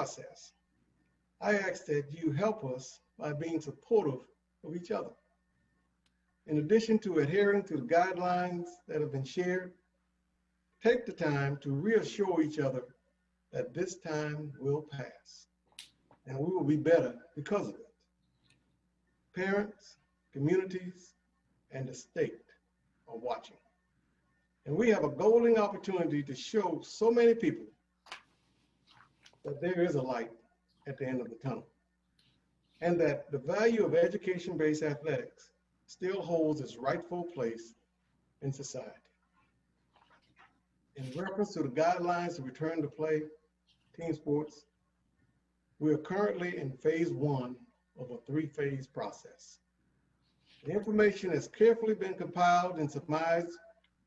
process, I ask that you help us by being supportive of each other. In addition to adhering to the guidelines that have been shared, take the time to reassure each other that this time will pass and we will be better because of it. Parents, communities, and the state are watching. And we have a golden opportunity to show so many people that there is a light at the end of the tunnel, and that the value of education-based athletics still holds its rightful place in society. In reference to the guidelines to return to play team sports, we are currently in phase 1 of a 3-phase process. The information has carefully been compiled and surmised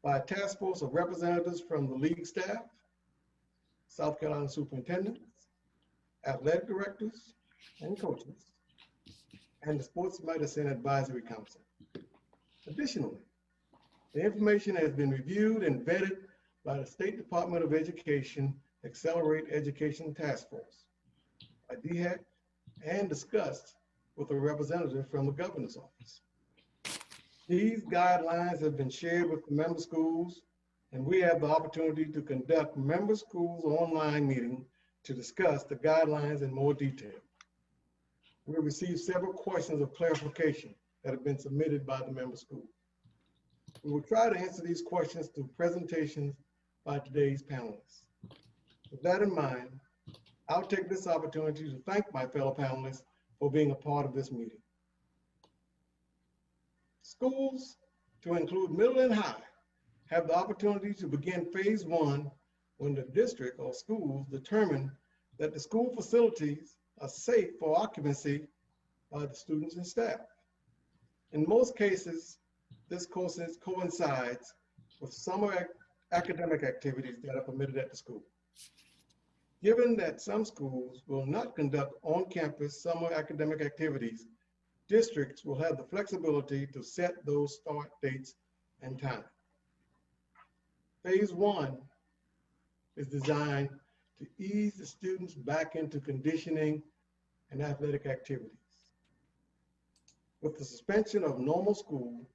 by a task force of representatives from the league staff, South Carolina superintendents, athletic directors, and coaches, and the Sports Medicine Advisory Council. Additionally, the information has been reviewed and vetted by the State Department of Education Accelerate Education Task Force, by DHEC, and discussed with a representative from the governor's office. These guidelines have been shared with the member schools, and we have the opportunity to conduct member schools online meeting to discuss the guidelines in more detail. We received several questions of clarification that have been submitted by the member school. We will try to answer these questions through presentations by today's panelists. With that in mind, I'll take this opportunity to thank my fellow panelists for being a part of this meeting. Schools, to include middle and high, have the opportunity to begin phase 1 when the district or schools determine that the school facilities are safe for occupancy by the students and staff. In most cases, this coincides with summer academic activities that are permitted at the school. Given that some schools will not conduct on-campus summer academic activities, districts will have the flexibility to set those start dates and time. Phase 1 is designed to ease the students back into conditioning and athletic activities. With the suspension of normal school,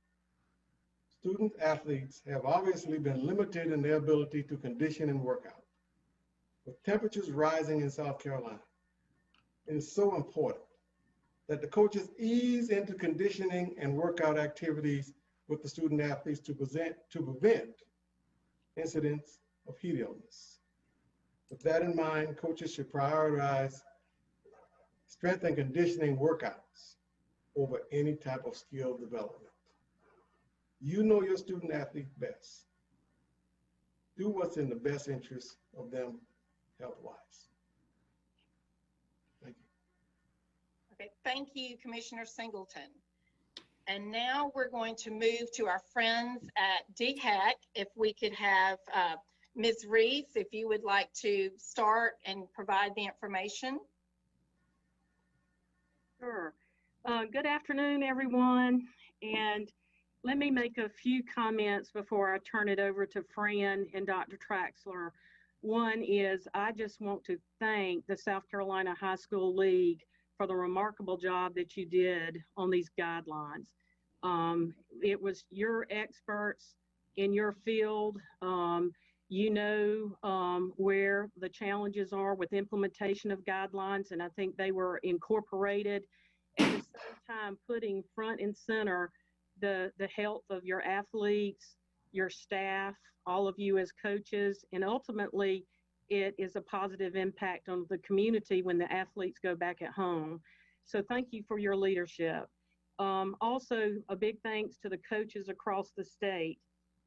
student athletes have obviously been limited in their ability to condition and work out. With temperatures rising in South Carolina, it is so important that the coaches ease into conditioning and workout activities with the student athletes to prevent incidents of heat illness. With that in mind, coaches should prioritize strength and conditioning workouts over any type of skill development. You know your student athlete best. Do what's in the best interest of them health-wise. Thank you. Okay, thank you, Commissioner Singleton. And now we're going to move to our friends at DHEC. If we could have Ms. Reese, if you would like to start and provide the information. Sure. Good afternoon, everyone. And let me make a few comments before I turn it over to Fran and Dr. Traxler. One is I just want to thank the South Carolina High School League for the remarkable job that you did on these guidelines. It was your experts in your field. You know where the challenges are with implementation of guidelines, and I think they were incorporated, at the same time putting front and center the health of your athletes, your staff, all of you as coaches, and ultimately it is a positive impact on the community when the athletes go back at home. So thank you for your leadership. Also, a big thanks to the coaches across the state.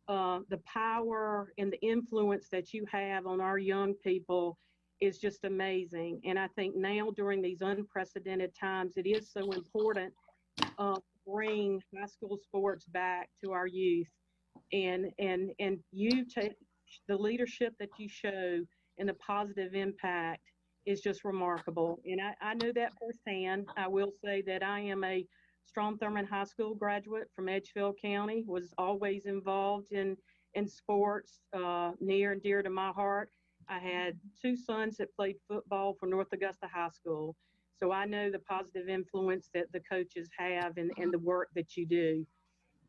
The power and the influence that you have on our young people is just amazing. And I think now during these unprecedented times, it is so important to bring high school sports back to our youth. And you take the leadership that you show and the positive impact is just remarkable. And I know that firsthand. I will say that I am a Strom Thurmond High School graduate from Edgefield County, was always involved in sports, near and dear to my heart. I had two sons that played football for North Augusta High School. So I know the positive influence that the coaches have and the work that you do.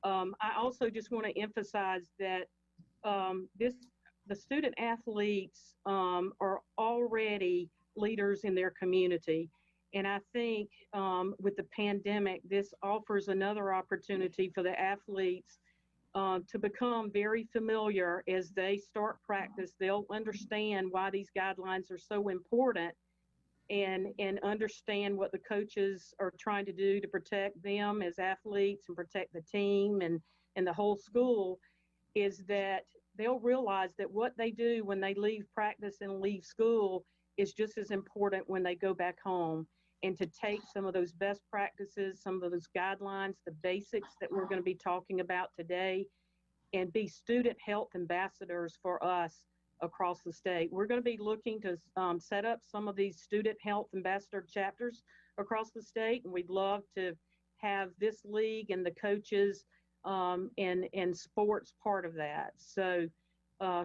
I also just want to emphasize that the student athletes are already leaders in their community. And I think with the pandemic, this offers another opportunity for the athletes to become very familiar as they start practice. They'll understand why these guidelines are so important and understand what the coaches are trying to do to protect them as athletes and protect the team and the whole school, is that they'll realize that what they do when they leave practice and leave school is just as important when they go back home, and to take some of those best practices, some of those guidelines, the basics that we're going to be talking about today, and be student health ambassadors for us across the state. We're going to be looking to set up some of these student health ambassador chapters across the state, and we'd love to have this league and the coaches and sports part of that. So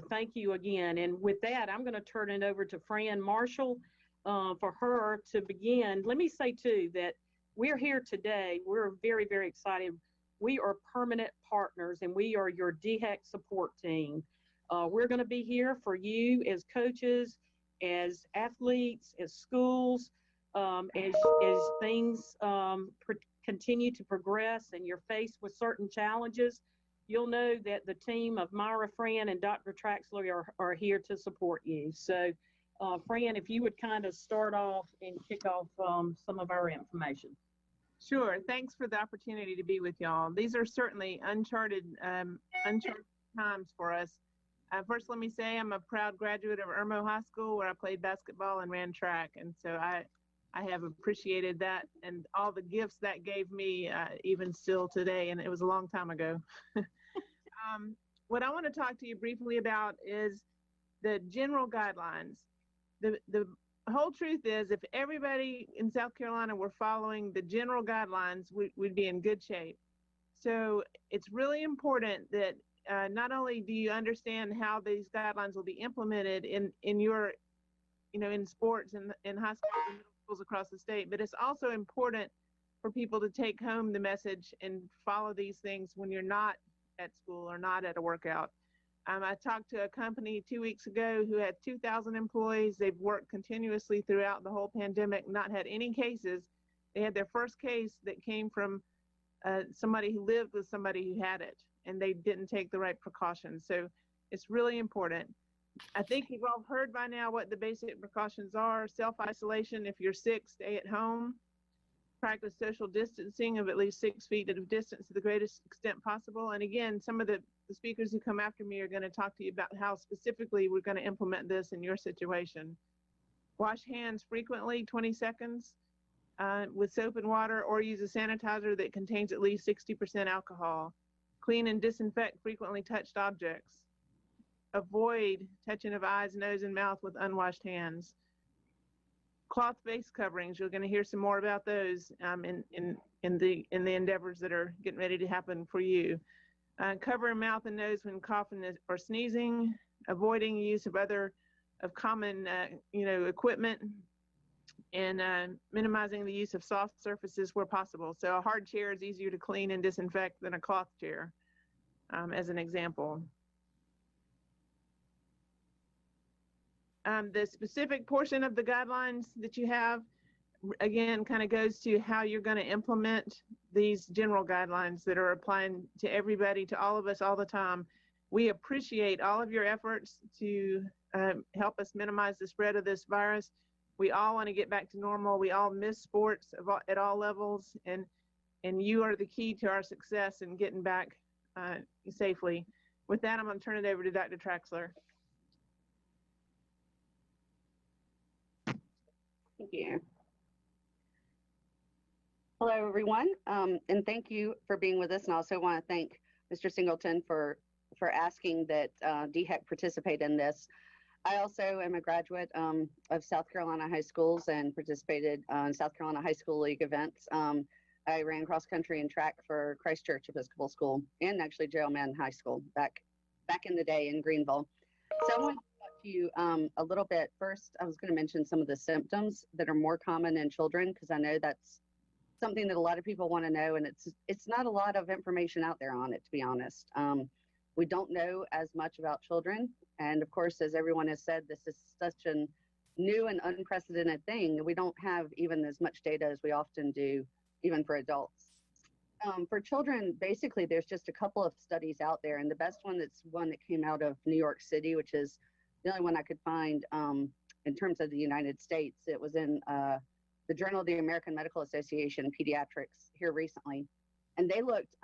thank you again. And with that, I'm going to turn it over to Fran Marshall for her to begin. Let me say, too, that we're here today. We're very, very excited. We are permanent partners, and we are your DHEC support team. We're going to be here for you as coaches, as athletes, as schools, as things continue to progress and you're faced with certain challenges. You'll know that the team of Myra, Fran, and Dr. Traxler are here to support you. So, Fran, if you would kind of start off and kick off some of our information. Sure. Thanks for the opportunity to be with y'all. These are certainly uncharted times for us. First, let me say I'm a proud graduate of Irmo High School, where I played basketball and ran track. And so I have appreciated that and all the gifts that gave me, even still today. And it was a long time ago. What I want to talk to you briefly about is the general guidelines. The whole truth is, if everybody in South Carolina were following the general guidelines, we'd be in good shape. So it's really important that not only do you understand how these guidelines will be implemented in your, in sports and in high schools and middle schools across the state, but it's also important for people to take home the message and follow these things when you're not at school or not at a workout. I talked to a company 2 weeks ago who had 2,000 employees. They've worked continuously throughout the whole pandemic, not had any cases. They had their first case that came from somebody who lived with somebody who had it, and they didn't take the right precautions. So it's really important. I think you've all heard by now what the basic precautions are. Self-isolation. If you're sick, stay at home. Practice social distancing of at least 6 feet of distance to the greatest extent possible. And again, some of the speakers who come after me are going to talk to you about how specifically we're going to implement this in your situation. Wash hands frequently, 20 seconds, with soap and water, or use a sanitizer that contains at least 60% alcohol. Clean and disinfect frequently touched objects. Avoid touching of eyes, nose, and mouth with unwashed hands. Cloth face coverings, you're going to hear some more about those in the endeavors that are getting ready to happen for you. Cover mouth and nose when coughing or sneezing. Avoiding use of common equipment, and minimizing the use of soft surfaces where possible. So a hard chair is easier to clean and disinfect than a cloth chair, as an example. The specific portion of the guidelines that you have, again, kind of goes to how you're going to implement these general guidelines that are applying to everybody, to all of us all the time. We appreciate all of your efforts to help us minimize the spread of this virus. We all want to get back to normal. We all miss sports at all levels, and you are the key to our success in getting back safely. With that, I'm going to turn it over to Dr. Traxler. Thank you. Hello, everyone, and thank you for being with us. And I also want to thank Mr. Singleton for asking that DHEC participate in this. I also am a graduate of South Carolina high schools and participated in South Carolina High School League events. I ran cross country and track for Christ Church Episcopal School and actually Gerald Mann High School back in the day in Greenville. So I want to talk you a little bit. First, I was going to mention some of the symptoms that are more common in children, because I know that's something that a lot of people want to know, and it's not a lot of information out there on it, to be honest. We don't know as much about children, and of course, as everyone has said, this is such a new and unprecedented thing. We don't have even as much data as we often do, even for adults. For children, basically, there's just a couple of studies out there, and the best one that's one that came out of New York City, which is the only one I could find in terms of the United States. It was in the Journal of the American Medical Association Pediatrics here recently, and they looked.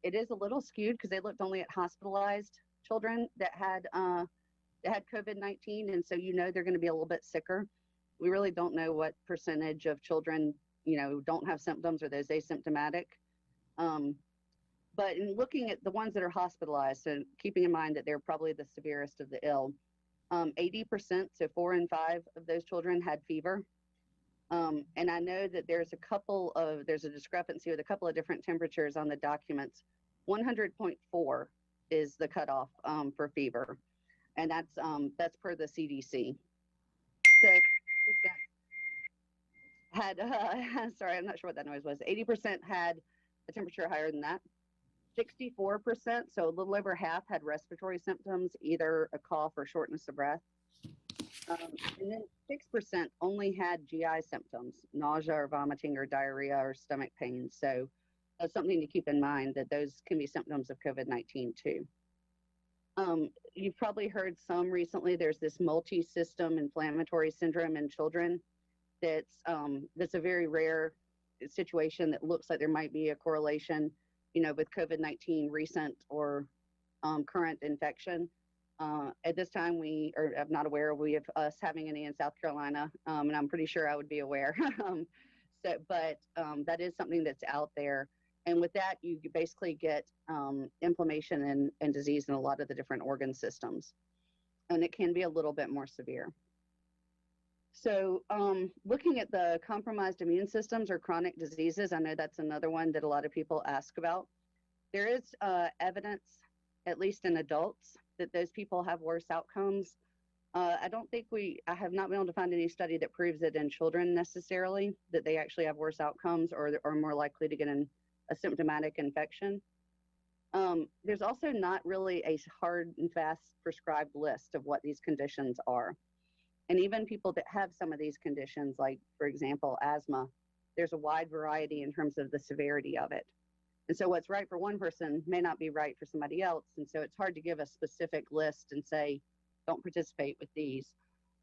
It is a little skewed because they looked only at hospitalized children that had COVID-19, and so they're going to be a little bit sicker. We really don't know what percentage of children don't have symptoms or those asymptomatic. But in looking at the ones that are hospitalized, and keeping in mind that they're probably the severest of the ill, 80%, so 4 in 5 of those children had fever. And I know that there's a discrepancy with a couple of different temperatures on the documents. 100.4 is the cutoff for fever, and that's per the CDC. So had sorry, I'm not sure what that noise was. 80% had a temperature higher than that. 64%, so a little over half, had respiratory symptoms, either a cough or shortness of breath. And then 6% only had GI symptoms, nausea or vomiting or diarrhea or stomach pain. So that's something to keep in mind, that those can be symptoms of COVID-19 too. You've probably heard some recently, there's this multi-system inflammatory syndrome in children. That's a very rare situation that looks like there might be a correlation, with COVID-19 recent or current infection. At this time, I'm not aware of us having any in South Carolina, and I'm pretty sure I would be aware. But that is something that's out there. And with that, you basically get inflammation and disease in a lot of the different organ systems. And it can be a little bit more severe. So looking at the compromised immune systems or chronic diseases, I know that's another one that a lot of people ask about. There is evidence, at least in adults, that those people have worse outcomes. I have not been able to find any study that proves it in children necessarily, that they actually have worse outcomes or are more likely to get a symptomatic infection. There's also not really a hard and fast prescribed list of what these conditions are. And even people that have some of these conditions, like, for example, asthma, there's a wide variety in terms of the severity of it. And so what's right for one person may not be right for somebody else. And so it's hard to give a specific list and say, don't participate with these.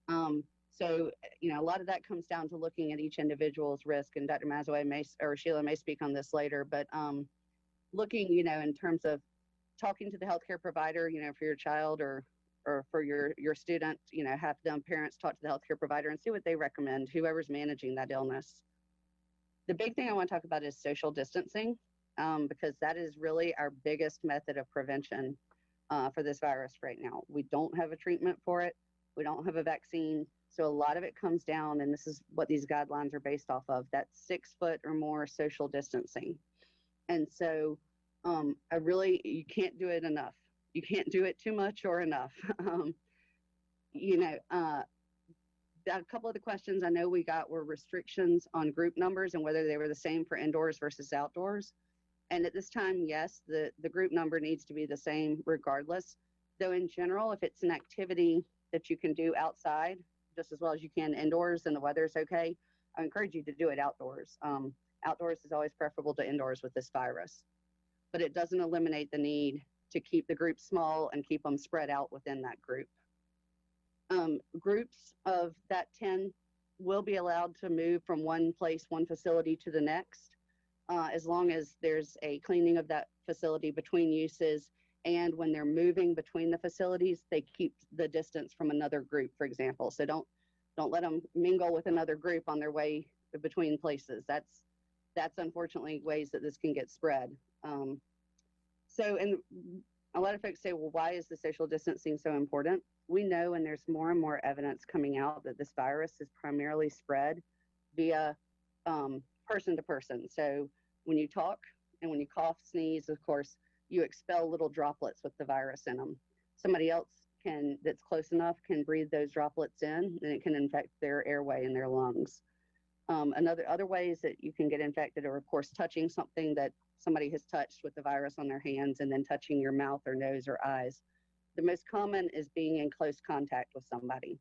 So, a lot of that comes down to looking at each individual's risk. And Dr. Mazaway or Sheila may speak on this later, but looking, in terms of talking to the healthcare provider, for your child or for your student, have them parents talk to the healthcare provider and see what they recommend, whoever's managing that illness. The big thing I want to talk about is social distancing, because that is really our biggest method of prevention for this virus right now. We don't have a treatment for it. We don't have a vaccine. So a lot of it comes down, and this is what these guidelines are based off of, that 6 foot or more social distancing. And so you can't do it enough. You can't do it too much or enough. A couple of the questions I know we got were restrictions on group numbers and whether they were the same for indoors versus outdoors. And at this time, yes, the group number needs to be the same regardless. Though in general, if it's an activity that you can do outside just as well as you can indoors and the weather's okay, I encourage you to do it outdoors. Outdoors is always preferable to indoors with this virus, but it doesn't eliminate the need to keep the group small and keep them spread out within that group. Groups of that 10 will be allowed to move from one facility to the next, as long as there's a cleaning of that facility between uses, and when they're moving between the facilities, they keep the distance from another group, for example. So don't let them mingle with another group on their way between places. That's unfortunately ways that this can get spread. And a lot of folks say, well, why is the social distancing so important? We know, and there's more and more evidence coming out, that this virus is primarily spread via person to person. So when you talk and when you cough, sneeze, of course, you expel little droplets with the virus in them. Somebody else that's close enough can breathe those droplets in, and it can infect their airway and their lungs. Other ways that you can get infected are, of course, touching something that somebody has touched with the virus on their hands, and then touching your mouth or nose or eyes. The most common is being in close contact with somebody.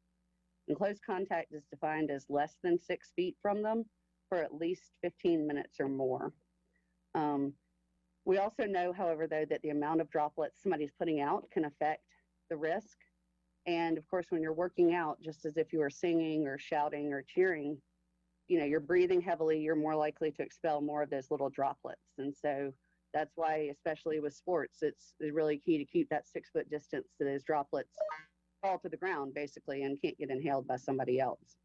And close contact is defined as less than 6 feet from them for at least 15 minutes or more. We also know, however, though, that the amount of droplets somebody's putting out can affect the risk. And of course, when you're working out, just as if you were singing or shouting or cheering, you're breathing heavily, you're more likely to expel more of those little droplets. And so that's why, especially with sports, it's really key to keep that 6 foot distance so those droplets fall to the ground basically and can't get inhaled by somebody else.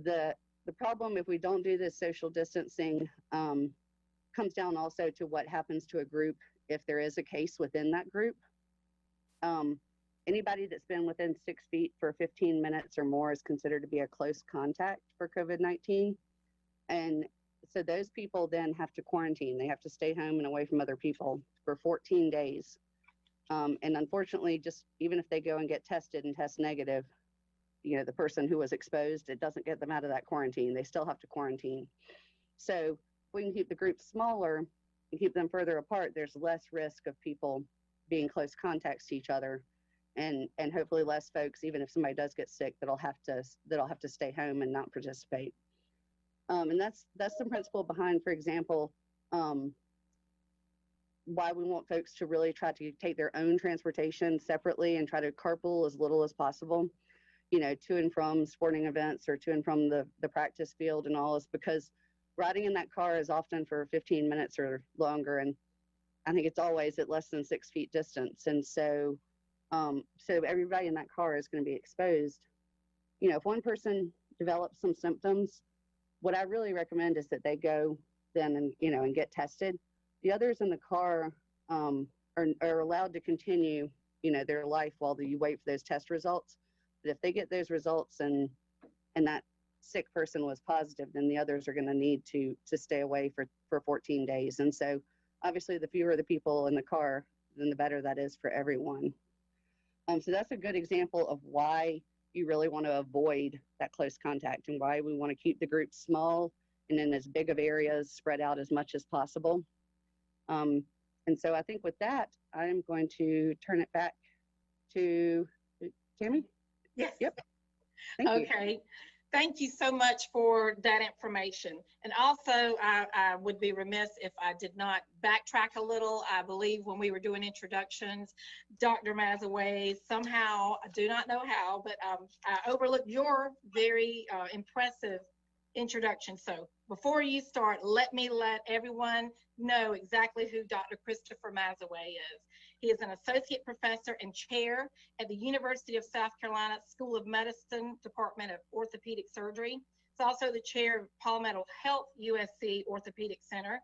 The problem if we don't do this social distancing comes down also to what happens to a group if there is a case within that group. Anybody that's been within 6 feet for 15 minutes or more is considered to be a close contact for COVID-19. And so those people then have to quarantine. They have to stay home and away from other people for 14 days. And unfortunately, just even if they go and get tested and test negative, the person who was exposed, it doesn't get them out of that quarantine. They still have to quarantine. So if we can keep the groups smaller and keep them further apart, there's less risk of people being close contacts to each other, and hopefully less folks, even if somebody does get sick, that'll have to stay home and not participate. And that's the principle behind, for example, why we want folks to really try to take their own transportation separately and try to carpool as little as possible, to and from sporting events or to and from the practice field and all, is because riding in that car is often for 15 minutes or longer. And I think it's always at less than 6 feet distance. And so everybody in that car is going to be exposed. If one person develops some symptoms, what I really recommend is that they go then and get tested. The others in the car are allowed to continue, their life while you wait for those test results. But if they get those results and that sick person was positive, then the others are going to need to stay away for 14 days. And so obviously the fewer the people in the car, then the better that is for everyone. So that's a good example of why you really want to avoid that close contact and why we want to keep the groups small and in as big of areas spread out as much as possible. And so I think with that, I'm going to turn it back to Tammy. Yes. Yep. Thank you. Okay. Thank you so much for that information. And also, I would be remiss if I did not backtrack a little. I believe when we were doing introductions, Dr. Mazaway, somehow, I do not know how, but I overlooked your very impressive introduction. So before you start, let everyone know exactly who Dr. Christopher Mazaway is. He is an associate professor and chair at the University of South Carolina School of Medicine, Department of Orthopedic Surgery. He's also the chair of Palmetto Health USC Orthopedic Center.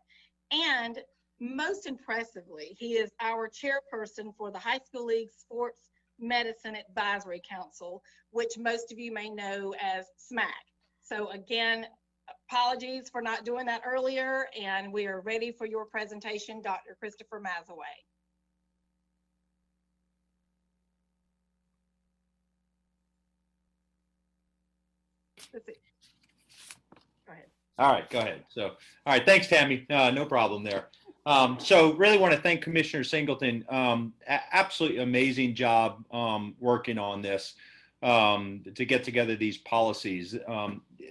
And most impressively, he is our chairperson for the High School League Sports Medicine Advisory Council, which most of you may know as SMAC. So again, apologies for not doing that earlier, and we are ready for your presentation, Dr. Christopher Mazaway. Let's see. Go ahead. All right, go ahead. So, all right, thanks, Tammy. No problem there. So really want to thank Commissioner Singleton. Absolutely amazing job working on this to get together these policies.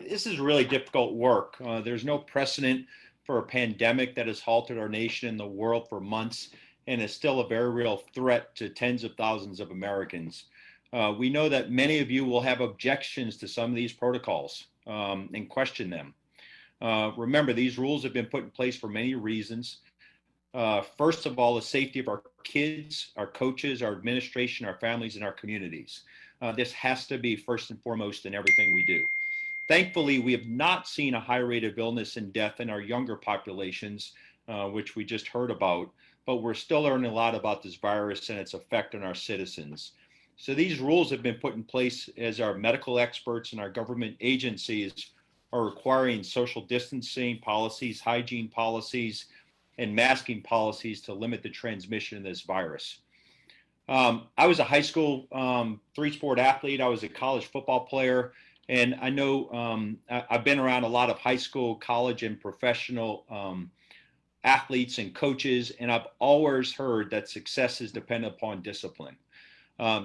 This is really difficult work. There's no precedent for a pandemic that has halted our nation and the world for months and is still a very real threat to tens of thousands of Americans. We know that many of you will have objections to some of these protocols and question them. Remember, these rules have been put in place for many reasons. First of all, the safety of our kids, our coaches, our administration, our families, and our communities. This has to be first and foremost in everything we do. Thankfully, we have not seen a high rate of illness and death in our younger populations, which we just heard about, but we're still learning a lot about this virus and its effect on our citizens. So these rules have been put in place as our medical experts and our government agencies are requiring social distancing policies, hygiene policies, and masking policies to limit the transmission of this virus. I was a high school three-sport athlete. I was a college football player, and I know I've been around a lot of high school, college, and professional athletes and coaches, and I've always heard that success is dependent upon discipline.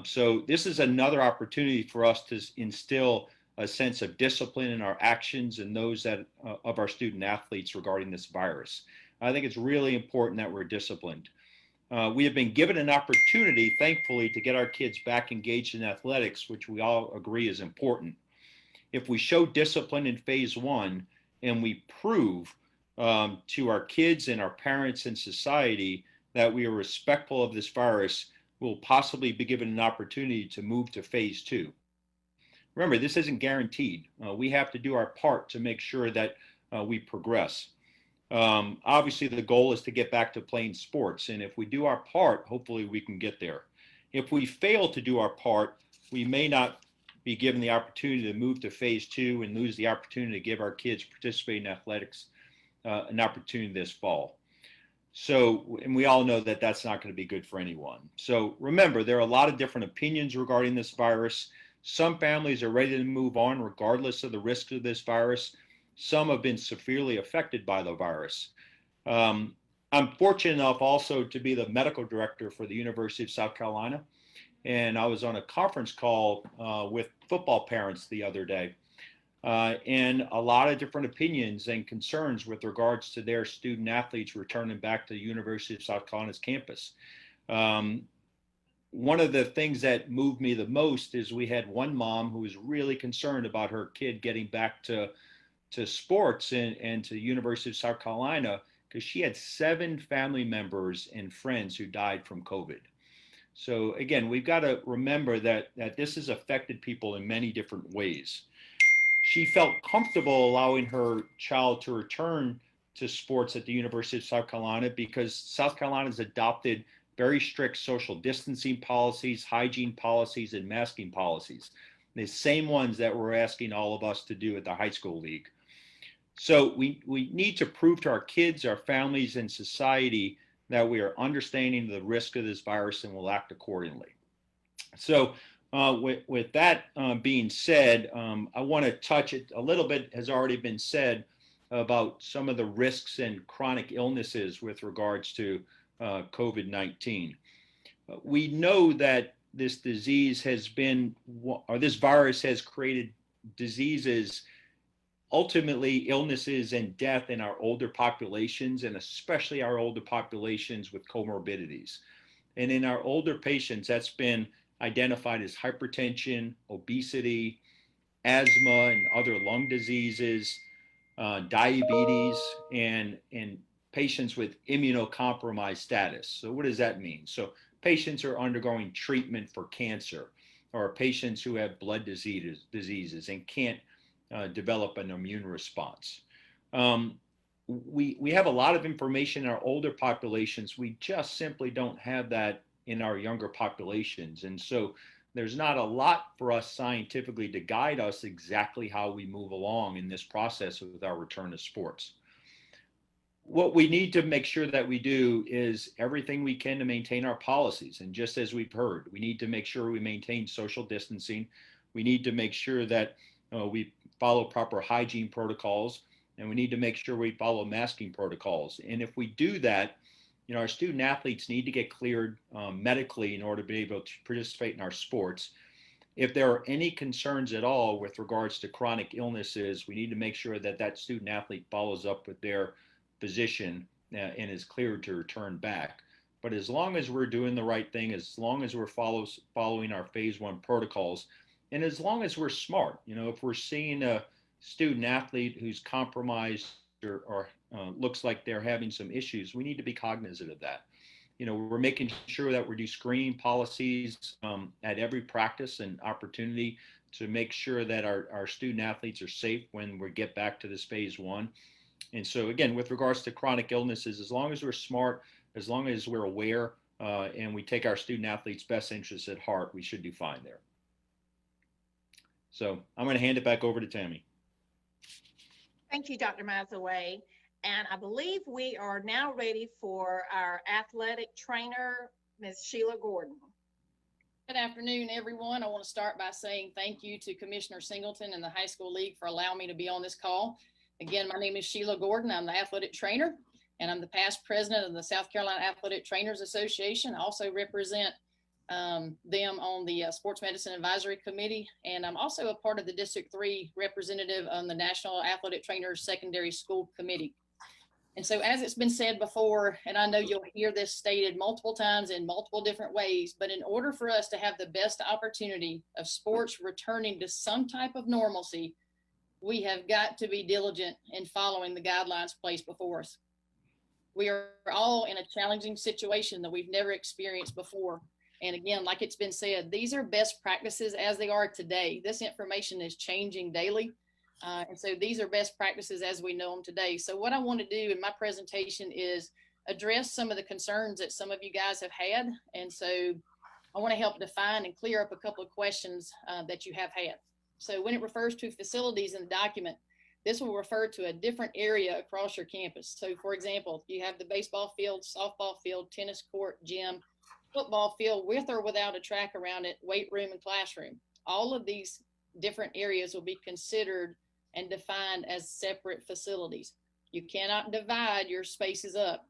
So this is another opportunity for us to instill a sense of discipline in our actions and those that of our student athletes regarding this virus. I think it's really important that we're disciplined. We have been given an opportunity, thankfully, to get our kids back engaged in athletics, which we all agree is important. If we show discipline in phase one and we prove to our kids and our parents and society that we are respectful of this virus, we'll possibly be given an opportunity to move to phase two. Remember, this isn't guaranteed. We have to do our part to make sure that we progress. Obviously, the goal is to get back to playing sports. And if we do our part, hopefully we can get there. If we fail to do our part, we may not be given the opportunity to move to phase two and lose the opportunity to give our kids participating in athletics an opportunity this fall. So, and we all know that that's not going to be good for anyone. So remember, there are a lot of different opinions regarding this virus. Some families are ready to move on regardless of the risks of this virus. Some have been severely affected by the virus. I'm fortunate enough also to be the medical director for the University of South Carolina. And I was on a conference call with football parents the other day. And a lot of different opinions and concerns with regards to their student athletes returning back to the University of South Carolina's campus. One of the things that moved me the most is we had one mom who was really concerned about her kid getting back to sports and to the University of South Carolina because she had 7 family members and friends who died from COVID. So again, we've got to remember that this has affected people in many different ways. She felt comfortable allowing her child to return to sports at the University of South Carolina because South Carolina has adopted very strict social distancing policies, hygiene policies, and masking policies. The same ones that we're asking all of us to do at the high school league. So we need to prove to our kids, our families, and society that we are understanding the risk of this virus and will act accordingly. So with that being said, I want to touch it a little bit, has already been said about some of the risks and chronic illnesses with regards to COVID-19. We know that this disease has been, or this virus has created diseases, ultimately illnesses and death in our older populations, and especially our older populations with comorbidities. And in our older patients, that's been identified as hypertension, obesity, asthma, and other lung diseases, diabetes, and patients with immunocompromised status. So what does that mean? So patients are undergoing treatment for cancer, or patients who have blood diseases and can't develop an immune response. We have a lot of information in our older populations. We just simply don't have that in our younger populations. And so there's not a lot for us scientifically to guide us exactly how we move along in this process with our return to sports. What we need to make sure that we do is everything we can to maintain our policies. And just as we've heard, we need to make sure we maintain social distancing. We need to make sure that we follow proper hygiene protocols, and we need to make sure we follow masking protocols. And if we do that, our student athletes need to get cleared medically in order to be able to participate in our sports. If there are any concerns at all with regards to chronic illnesses, we need to make sure that that student athlete follows up with their physician and is cleared to return back. But as long as we're doing the right thing, as long as we're following our phase one protocols, and as long as we're smart, if we're seeing a student athlete who's compromised or looks like they're having some issues, we need to be cognizant of that. We're making sure that we do screening policies at every practice and opportunity to make sure that our student athletes are safe when we get back to this phase one. And so again, with regards to chronic illnesses, as long as we're smart, as long as we're aware, and we take our student athletes' best interests at heart, we should do fine there. So I'm going to hand it back over to Tammy. Thank you, Dr. Mazaway. And I believe we are now ready for our athletic trainer, Ms. Sheila Gordon. Good afternoon, everyone. I want to start by saying thank you to Commissioner Singleton and the High School League for allowing me to be on this call. Again, my name is Sheila Gordon. I'm the athletic trainer, and I'm the past president of the South Carolina Athletic Trainers Association. I also represent them on the Sports Medicine Advisory Committee, and I'm also a part of the District 3 representative on the National Athletic Trainers Secondary School Committee. And so, as it's been said before, and I know you'll hear this stated multiple times in multiple different ways, but in order for us to have the best opportunity of sports returning to some type of normalcy, we have got to be diligent in following the guidelines placed before us. We are all in a challenging situation that we've never experienced before. And again, like it's been said, these are best practices as they are today. This information is changing daily. And so these are best practices as we know them today. So what I want to do in my presentation is address some of the concerns that some of you guys have had. And so I want to help define and clear up a couple of questions that you have had. So when it refers to facilities in the document, this will refer to a different area across your campus. So for example, you have the baseball field, softball field, tennis court, gym, football field with or without a track around it, weight room and classroom. All of these different areas will be considered and defined as separate facilities. You cannot divide your spaces up.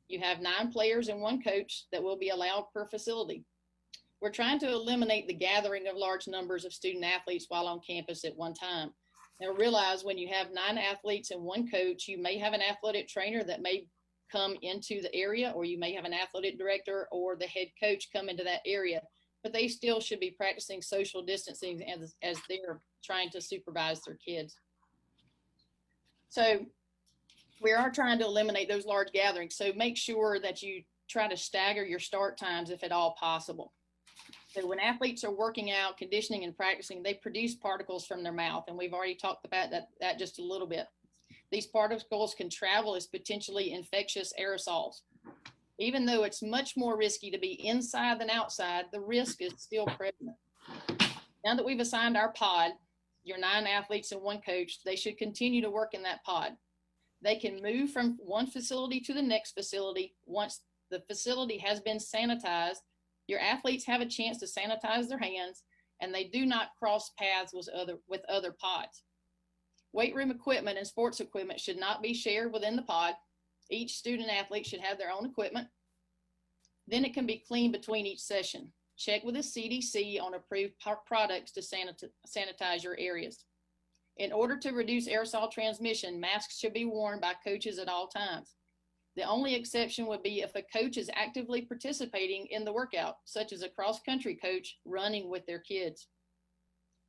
You have 9 players and 1 coach that will be allowed per facility. We're trying to eliminate the gathering of large numbers of student athletes while on campus at one time. Now realize when you have 9 athletes and 1 coach, you may have an athletic trainer that may come into the area, or you may have an athletic director or the head coach come into that area, but they still should be practicing social distancing as they're trying to supervise their kids. So we are trying to eliminate those large gatherings. So make sure that you try to stagger your start times if at all possible. So when athletes are working out, conditioning and practicing, they produce particles from their mouth. And we've already talked about that just a little bit. These particles can travel as potentially infectious aerosols. Even though it's much more risky to be inside than outside, the risk is still present. Now that we've assigned our pod, your 9 athletes and 1 coach, they should continue to work in that pod. They can move from one facility to the next facility once the facility has been sanitized. Your athletes have a chance to sanitize their hands, and they do not cross paths with other pods. Weight room equipment and sports equipment should not be shared within the pod. Each student athlete should have their own equipment. Then it can be cleaned between each session. Check with the CDC on approved products to sanitize your areas. In order to reduce aerosol transmission, masks should be worn by coaches at all times. The only exception would be if a coach is actively participating in the workout, such as a cross-country coach running with their kids.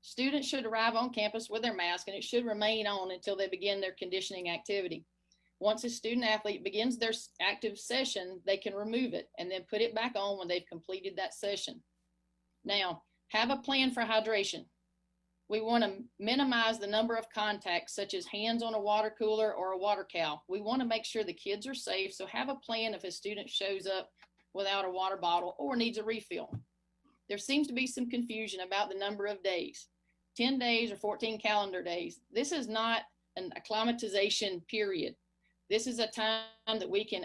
Students should arrive on campus with their mask, and it should remain on until they begin their conditioning activity. Once a student athlete begins their active session, they can remove it and then put it back on when they've completed that session. Now, have a plan for hydration. We want to minimize the number of contacts, such as hands on a water cooler or a water cow. We want to make sure the kids are safe, so have a plan if a student shows up without a water bottle or needs a refill. There seems to be some confusion about the number of days, 10 days or 14 calendar days. This is not an acclimatization period. This is a time that we can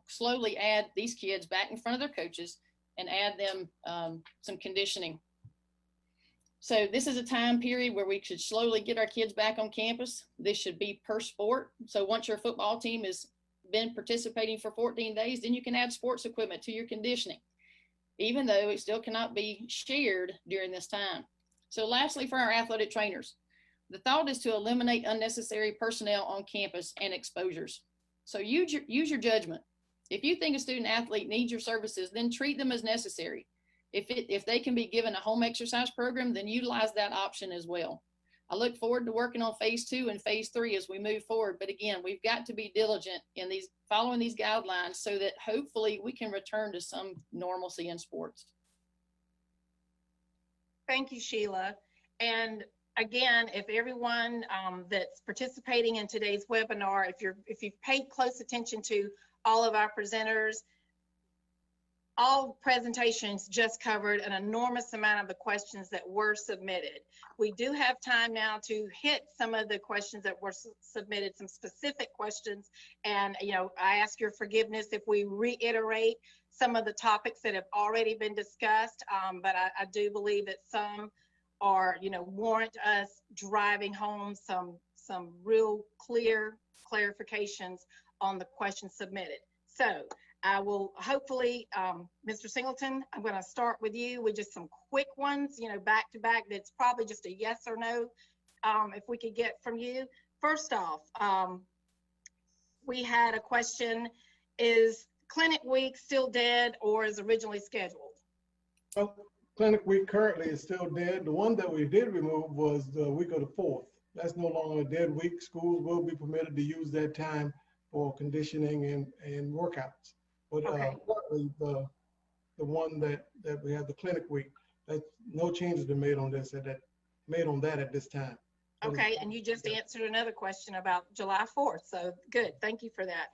slowly add these kids back in front of their coaches and add them some conditioning. So this is a time period where we should slowly get our kids back on campus. This should be per sport. So once your football team has been participating for 14 days, then you can add sports equipment to your conditioning, even though it still cannot be shared during this time. So lastly, for our athletic trainers, the thought is to eliminate unnecessary personnel on campus and exposures. So use your judgment. If you think a student athlete needs your services, then treat them as necessary. If they can be given a home exercise program, then utilize that option as well. I look forward to working on phase 2 and phase 3 as we move forward. But again, we've got to be diligent in following these guidelines so that hopefully we can return to some normalcy in sports. Thank you, Sheila. And again, if everyone that's participating in today's webinar, if you've paid close attention to all of our presenters, all presentations just covered an enormous amount of the questions that were submitted. We do have time now to hit some of the questions that were submitted, some specific questions. And, you know, I ask your forgiveness if we reiterate some of the topics that have already been discussed. But I do believe that some are, you know, warrant us driving home some real clear clarifications on the questions submitted. So I will hopefully, Mr. Singleton, I'm going to start with you with just some quick ones, you know, back to back. That's probably just a yes or no, if we could get from you. First off, we had a question, is clinic week still dead or is originally scheduled? Well, clinic week currently is still dead. The one that we did remove was the week of the 4th. That's no longer a dead week. Schools will be permitted to use that time for conditioning and workouts. But Okay. the one that we have, the clinic week, that no changes been made on this at this time. Okay, and you just answered another question about July 4th, so good, thank you for that.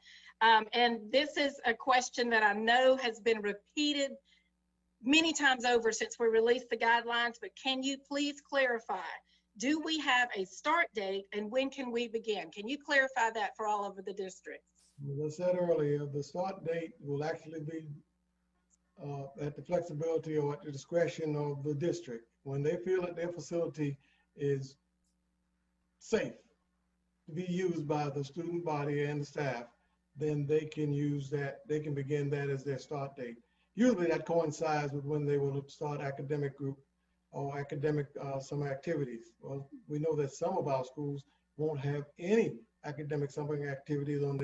And this is a question that I know has been repeated many times over since we released the guidelines, but can you please clarify, do we have a start date and when can we begin? Can you clarify that for all over the districts? As I said earlier, the start date will actually be at the flexibility or at the discretion of the district. When they feel that their facility is safe to be used by the student body and the staff, then they can use that, they can begin that as their start date. Usually that coincides with when they will start academic group or academic summer activities. Well, we know that some of our schools won't have any academic summer activities on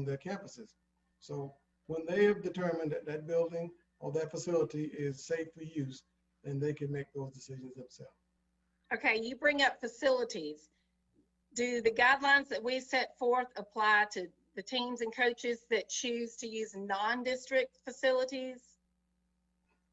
their campuses. So when they have determined that that building or that facility is safe for use, then they can make those decisions themselves. Okay, you bring up facilities. Do the guidelines that we set forth apply to the teams and coaches that choose to use non-district facilities?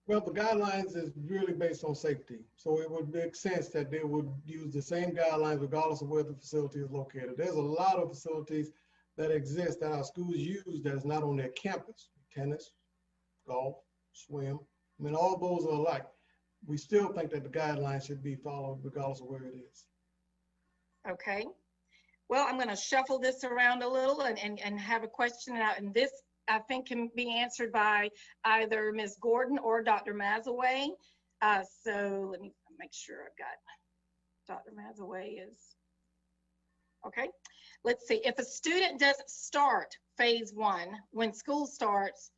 Well, the guidelines is really based on safety. So it would make sense that they would use the same guidelines regardless of where the facility is located. There's a lot of facilities that exist that our schools use that is not on their campus. Tennis, golf, swim. I mean, all those are alike. We still think that the guidelines should be followed regardless of where it is. Okay. Well, I'm going to shuffle this around a little and have a question out. And this, I think, can be answered by either Ms. Gordon or Dr. Mazaway. So let me make sure I've got Dr. Mazaway is, okay. Let's see, if a student doesn't start phase 1 when school starts,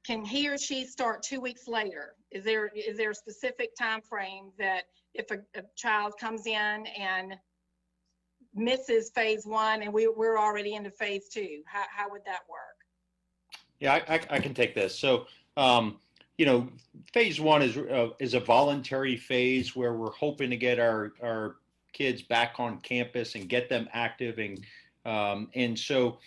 can he or she start 2 weeks later? Is there a specific time frame that if a child comes in and misses phase 1 and we're already into phase 2, how would that work? Yeah, I can take this. So, you know, phase 1 is a voluntary phase where we're hoping to get our kids back on campus and get them active, and so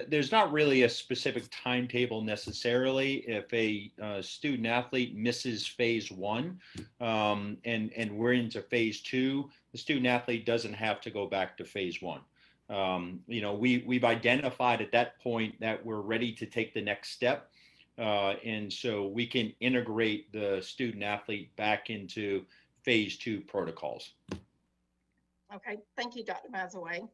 there's not really a specific timetable necessarily. If a student athlete misses phase 1 and we're into phase 2, the student athlete doesn't have to go back to phase 1. You know, we've identified at that point that we're ready to take the next step. And so we can integrate the student athlete back into phase 2 protocols. Okay, thank you, Dr. Mazaway.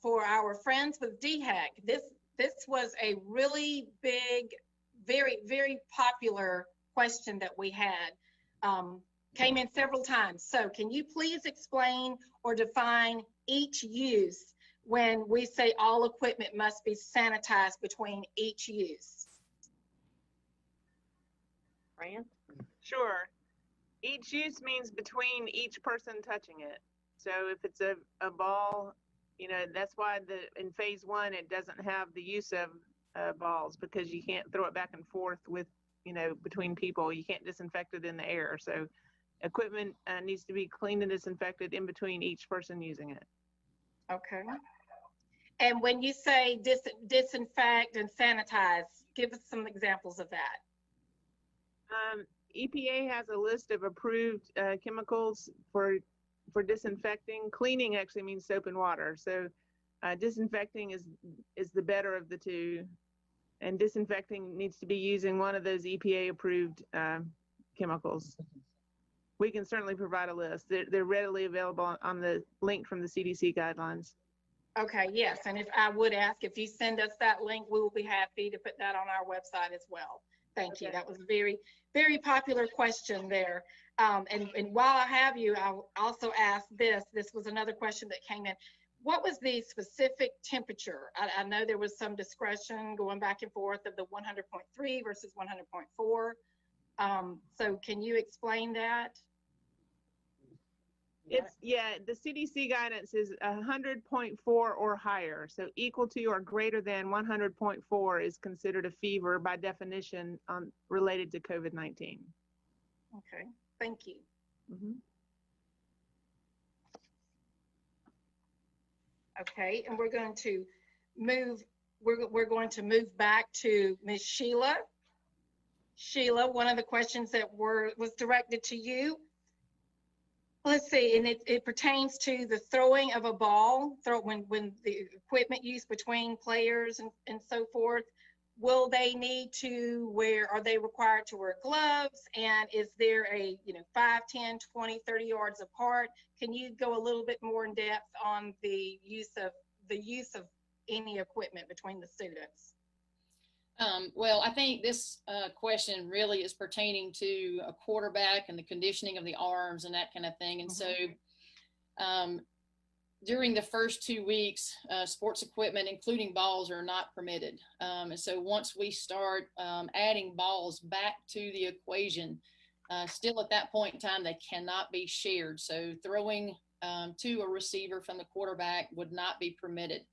For our friends with DHEC, this was a really big, very, very popular question that we had. Came in several times. So can you please explain or define each use when we say all equipment must be sanitized between each use? Fran? Sure. Each use means between each person touching it. So if it's a ball, you know, that's why in phase 1 it doesn't have the use of balls, because you can't throw it back and forth with, you know, between people. You can't disinfect it in the air. So equipment needs to be cleaned and disinfected in between each person using it. Okay. And when you say disinfect and sanitize, give us some examples of that. EPA has a list of approved chemicals for disinfecting. Cleaning actually means soap and water. So disinfecting is the better of the two. And disinfecting needs to be using one of those EPA-approved chemicals. We can certainly provide a list. They're readily available on the link from the CDC guidelines. Okay, yes, and if I would ask if you send us that link, we will be happy to put that on our website as well. Thank you. Okay. That was a very, very popular question there. And while I have you, I'll also ask this. This was another question that came in. What was the specific temperature? I know there was some discretion going back and forth of the 100.3 versus 100.4. So can you explain that? The CDC guidance is 100.4 or higher. So equal to or greater than 100.4 is considered a fever by definition related to COVID-19. Okay, thank you. Mm-hmm. Okay, and we're going to move back to Ms. Sheila. Sheila, one of the questions that was directed to you. Let's see, and it pertains to the throwing of a ball, when the equipment used between players and so forth. Will they need to are they required to wear gloves? And is there a, 5, 10, 20, 30 yards apart? Can you go a little bit more in depth on the use of any equipment between the students? Well, I think this question really is pertaining to a quarterback and the conditioning of the arms and that kind of thing. And so during the first 2 weeks, sports equipment, including balls, are not permitted. And so once we start adding balls back to the equation, still at that point in time, they cannot be shared. So throwing to a receiver from the quarterback would not be permitted.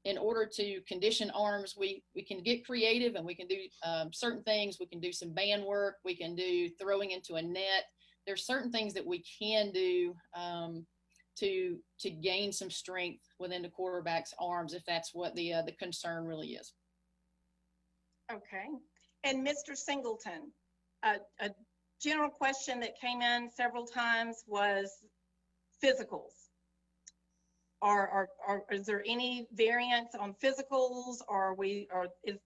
In order to condition arms, we can get creative and we can do certain things. We can do some band work. We can do throwing into a net. There's certain things that we can do to gain some strength within the quarterback's arms, if that's what the concern really is. Okay. And Mr. Singleton, a general question that came in several times was physicals. Is there any variance on physicals, or is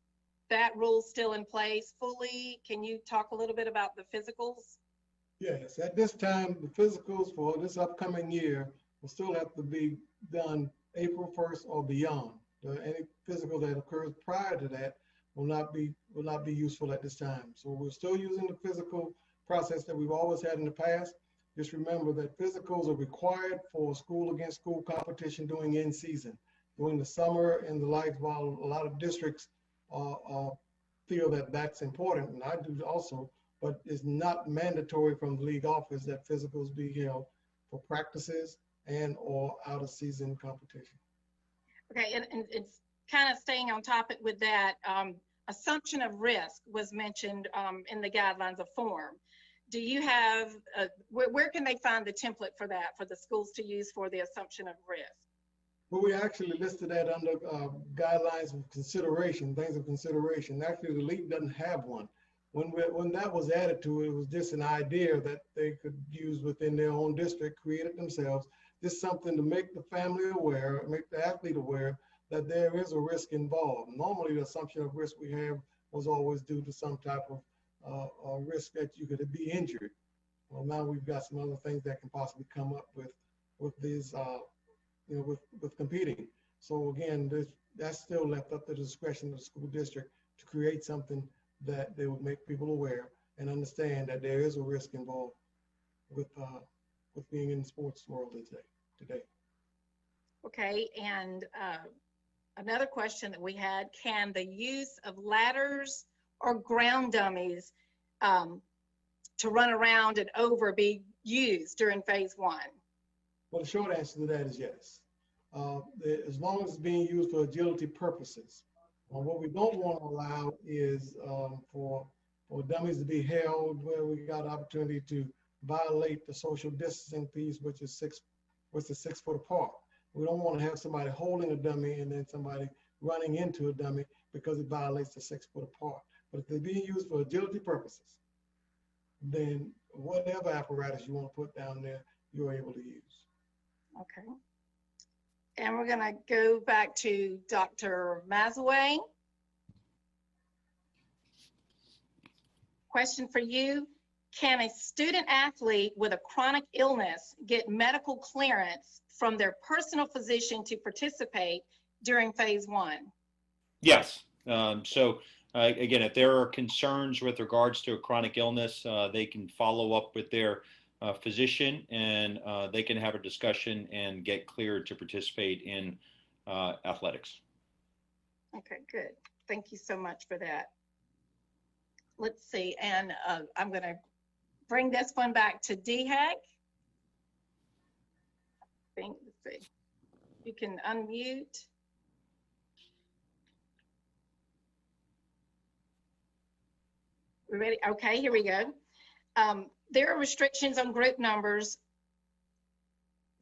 that rule still in place fully? Can you talk a little bit about the physicals? Yes, at this time, the physicals for this upcoming year will still have to be done April 1st or beyond. Any physical that occurs prior to that will not be useful at this time. So we're still using the physical process that we've always had in the past. Just remember that physicals are required for school against school competition during in season. During the summer and the likes, while a lot of districts feel that that's important, and I do also, but it's not mandatory from the league office that physicals be held for practices and or out of season competition. Okay, and it's kind of staying on topic with that. Assumption of risk was mentioned in the guidelines of form. Do you have, where can they find the template for that, for the schools to use for the assumption of risk? Well, we actually listed that under guidelines of consideration, things of consideration. Actually, the league doesn't have one. When that was added to it, it was just an idea that they could use within their own district, create it themselves. Just something to make the family aware, make the athlete aware that there is a risk involved. Normally, the assumption of risk we have was always due to some type of risk that you could be injured. Well, now we've got some other things that can possibly come up with these, with competing. So again, that's still left up to the discretion of the school district to create something that they would make people aware and understand that there is a risk involved with being in the sports world today. Okay, and another question that we had: can the use of ladders or ground dummies to run around and over be used during phase 1? Well, the short answer to that is yes. As long as it's being used for agility purposes. What we don't want to allow is for dummies to be held where we got opportunity to violate the social distancing piece, which is 6 foot apart. We don't want to have somebody holding a dummy and then somebody running into a dummy because it violates the 6 foot apart. But if they're being used for agility purposes, then whatever apparatus you want to put down there, you're able to use. Okay. And we're going to go back to Dr. Mazaway. question for you. Can a student athlete with a chronic illness get medical clearance from their personal physician to participate during phase one? Yes. Again, if there are concerns with regards to a chronic illness, they can follow up with their physician, and they can have a discussion and get cleared to participate in athletics. Okay, good. Thank you so much for that. Let's see, and I'm going to bring this one back to DHEC. Let's see. You can unmute. We ready? Okay, here we go. There are restrictions on group numbers.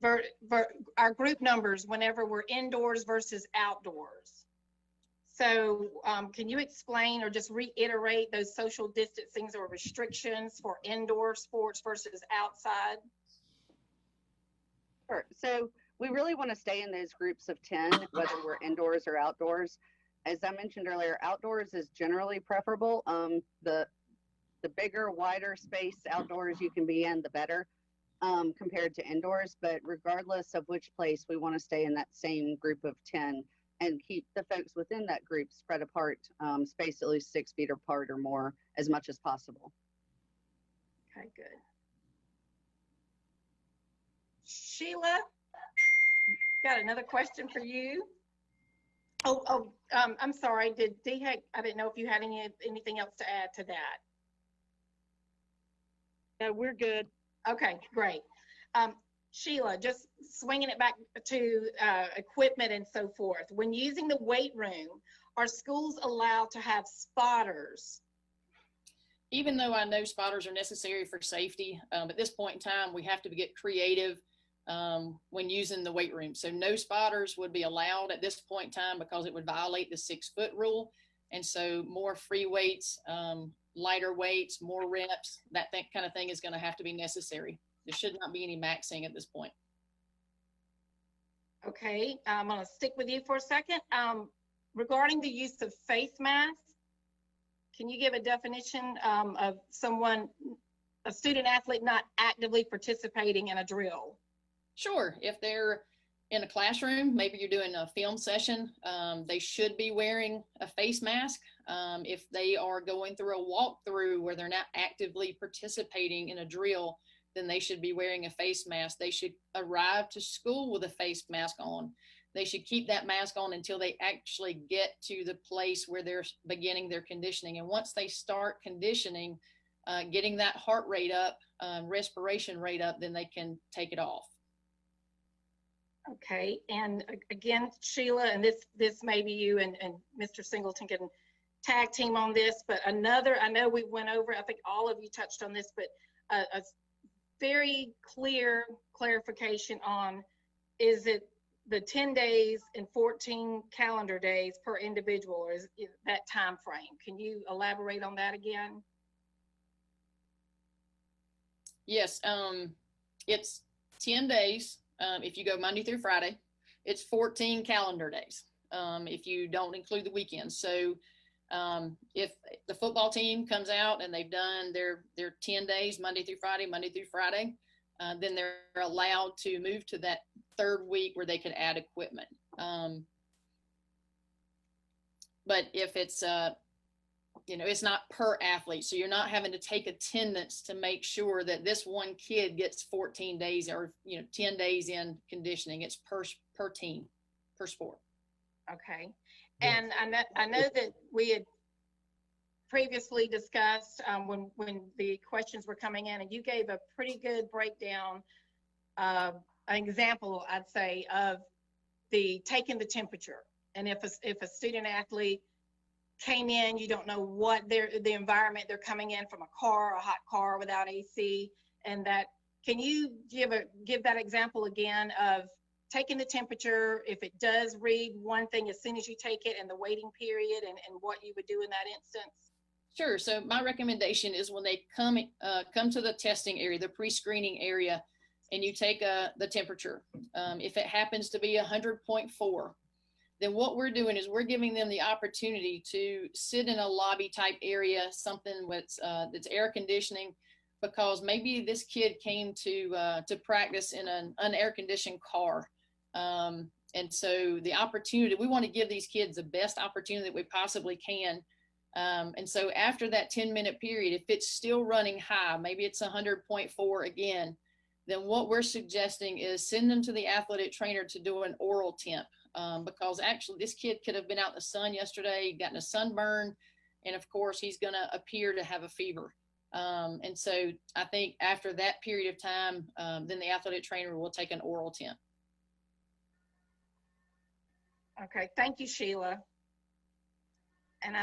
Our group numbers whenever we're indoors versus outdoors. So can you explain or just reiterate those social distancings or restrictions for indoor sports versus outside? Sure. So we really want to stay in those groups of 10, whether we're indoors or outdoors. As I mentioned earlier, outdoors is generally preferable. The bigger, wider space outdoors you can be in, the better compared to indoors. But regardless of which place, we want to stay in that same group of 10 and keep the folks within that group spread apart, spaced at least 6 feet apart or more as much as possible. Okay, good. Sheila, got another question for you. I'm sorry. Did DHEC, I didn't know if you had anything else to add to that. No, we're good. Okay, great. Sheila, just swinging it back to equipment and so forth. When using the weight room, are schools allowed to have spotters? Even though I know spotters are necessary for safety, at this point in time, we have to get creative when using the weight room. So no spotters would be allowed at this point in time because it would violate the 6-foot rule. And so more free weights, lighter weights, more reps, that kind of thing is going to have to be necessary. There should not be any maxing at this point. Okay, I'm going to stick with you for a second. Regarding the use of face masks, can you give a definition of a student athlete not actively participating in a drill? Sure. If they're in a classroom, maybe you're doing a film session, they should be wearing a face mask. If they are going through a walkthrough where they're not actively participating in a drill, then they should be wearing a face mask. They should arrive to school with a face mask on. They should keep that mask on until they actually get to the place where they're beginning their conditioning. And once they start conditioning, getting that heart rate up, respiration rate up, then they can take it off. Okay, and again, Sheila, and this may be you and Mr. Singleton can tag team on this, but I know we went over, I think all of you touched on this, but a very clear clarification on, is it the 10 days and 14 calendar days per individual, or is that time frame? Can you elaborate on that again? Yes, it's 10 days. If you go Monday through Friday, it's 14 calendar days if you don't include the weekends. So if the football team comes out and they've done their 10 days, Monday through Friday, then they're allowed to move to that third week where they can add equipment. But if it's, it's not per athlete. So you're not having to take attendance to make sure that this one kid gets 14 days or, 10 days in conditioning. It's per team, per sport. Okay. And I know that we had previously discussed when the questions were coming in, and you gave a pretty good breakdown, an example, I'd say, of the taking the temperature. And if a student athlete came in, you don't know what the environment they're coming in from, a car, a hot car without AC, and that, can you give that example again of taking the temperature, if it does read one thing as soon as you take it, and the waiting period, and what you would do in that instance? Sure. So my recommendation is when they come to the testing area, the pre-screening area, and you take the temperature. If it happens to be 100.4, then what we're doing is we're giving them the opportunity to sit in a lobby type area, something that's air conditioning, because maybe this kid came to practice in an unair conditioned car. And so the opportunity, we want to give these kids the best opportunity that we possibly can. And so after that 10-minute period, if it's still running high, maybe it's 100.4 again, then what we're suggesting is send them to the athletic trainer to do an oral temp. Because actually this kid could have been out in the sun yesterday, gotten a sunburn, and of course he's going to appear to have a fever. And so I think after that period of time, then the athletic trainer will take an oral temp. Okay, thank you, Sheila. And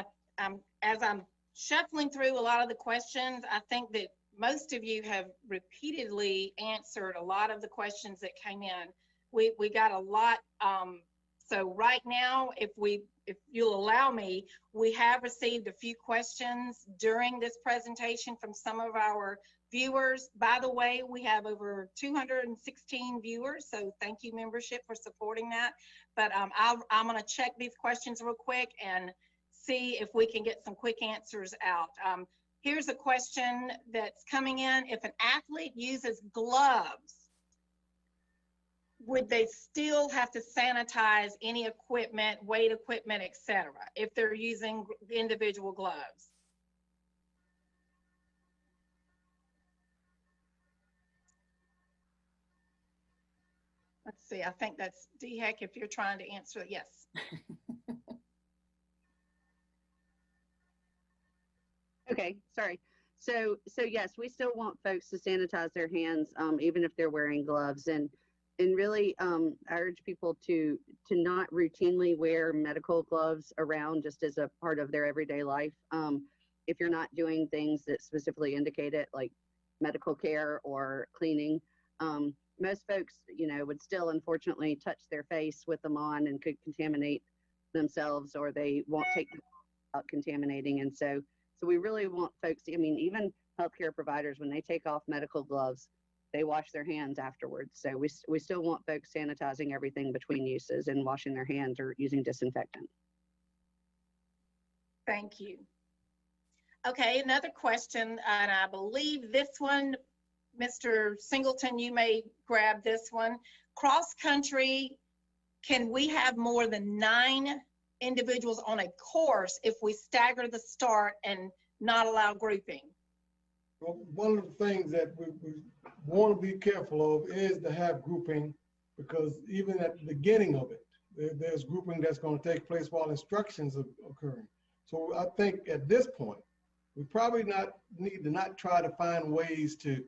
as I'm shuffling through a lot of the questions, I think that most of you have repeatedly answered a lot of the questions that came in. We got a lot. So right now, if you'll allow me, we have received a few questions during this presentation from some of our viewers. By the way, we have over 216 viewers, so thank you, membership, for supporting that. But I'm going to check these questions real quick and see if we can get some quick answers out. Here's a question that's coming in. If an athlete uses gloves, would they still have to sanitize any equipment, weight equipment, etc., if they're using individual gloves? Let's see, I think that's DHEC if you're trying to answer it. Yes. Okay, sorry. So yes, we still want folks to sanitize their hands, even if they're wearing gloves, and really I urge people to not routinely wear medical gloves around just as a part of their everyday life. If you're not doing things that specifically indicate it, like medical care or cleaning, most folks, would still unfortunately touch their face with them on and could contaminate themselves, or they won't take out contaminating. And so we really want folks, even healthcare providers, when they take off medical gloves, they wash their hands afterwards. So we still want folks sanitizing everything between uses and washing their hands or using disinfectant. Thank you. Okay, another question, and I believe this one, Mr. Singleton, you may grab this one. Cross country, can we have more than 9 individuals on a course if we stagger the start and not allow grouping? Well, one of the things that we want to be careful of is to have grouping, because even at the beginning of it, there's grouping that's going to take place while instructions are occurring. So I think at this point, we probably need to not try to find ways to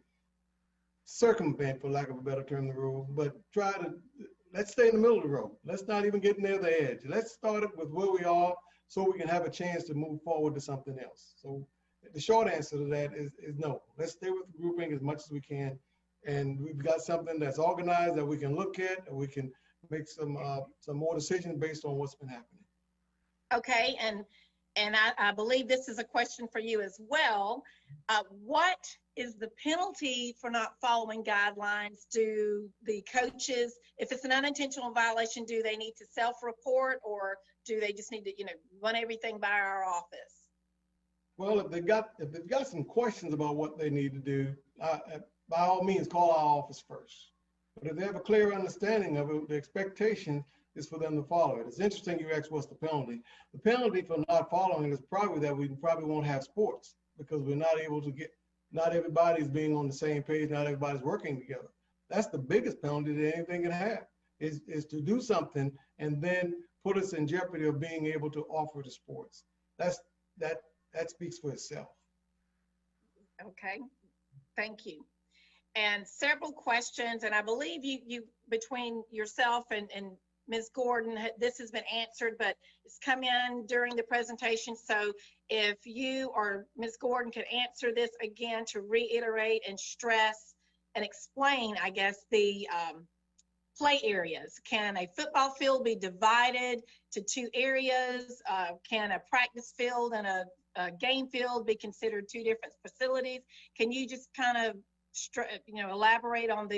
circumvent, for lack of a better term, the rule, but let's stay in the middle of the road. Let's not even get near the edge. Let's start it with where we are so we can have a chance to move forward to something else. So the short answer to that is no. Let's stay with the grouping as much as we can. And we've got something that's organized that we can look at, and we can make some more decisions based on what's been happening. Okay, and I believe this is a question for you as well. What is the penalty for not following guidelines? Do the coaches, if it's an unintentional violation, do they need to self-report, or do they just need to, run everything by our office? Well, if they've got some questions about what they need to do, by all means, call our office first. But if they have a clear understanding of it, the expectation is for them to follow it. It's interesting you asked what's the penalty. The penalty for not following is probably that we probably won't have sports, because we're not able to not everybody's being on the same page, not everybody's working together. That's the biggest penalty that anything can have, is to do something and then put us in jeopardy of being able to offer the sports. That speaks for itself. Okay, thank you. And several questions, and I believe you between yourself and Ms. Gordon, this has been answered, but it's come in during the presentation. So if you or Ms. Gordon could answer this again to reiterate and stress and explain, I guess, the play areas. Can a football field be divided to 2 areas? Can a practice field and a game field be considered 2 different facilities? Can you just kind of elaborate on the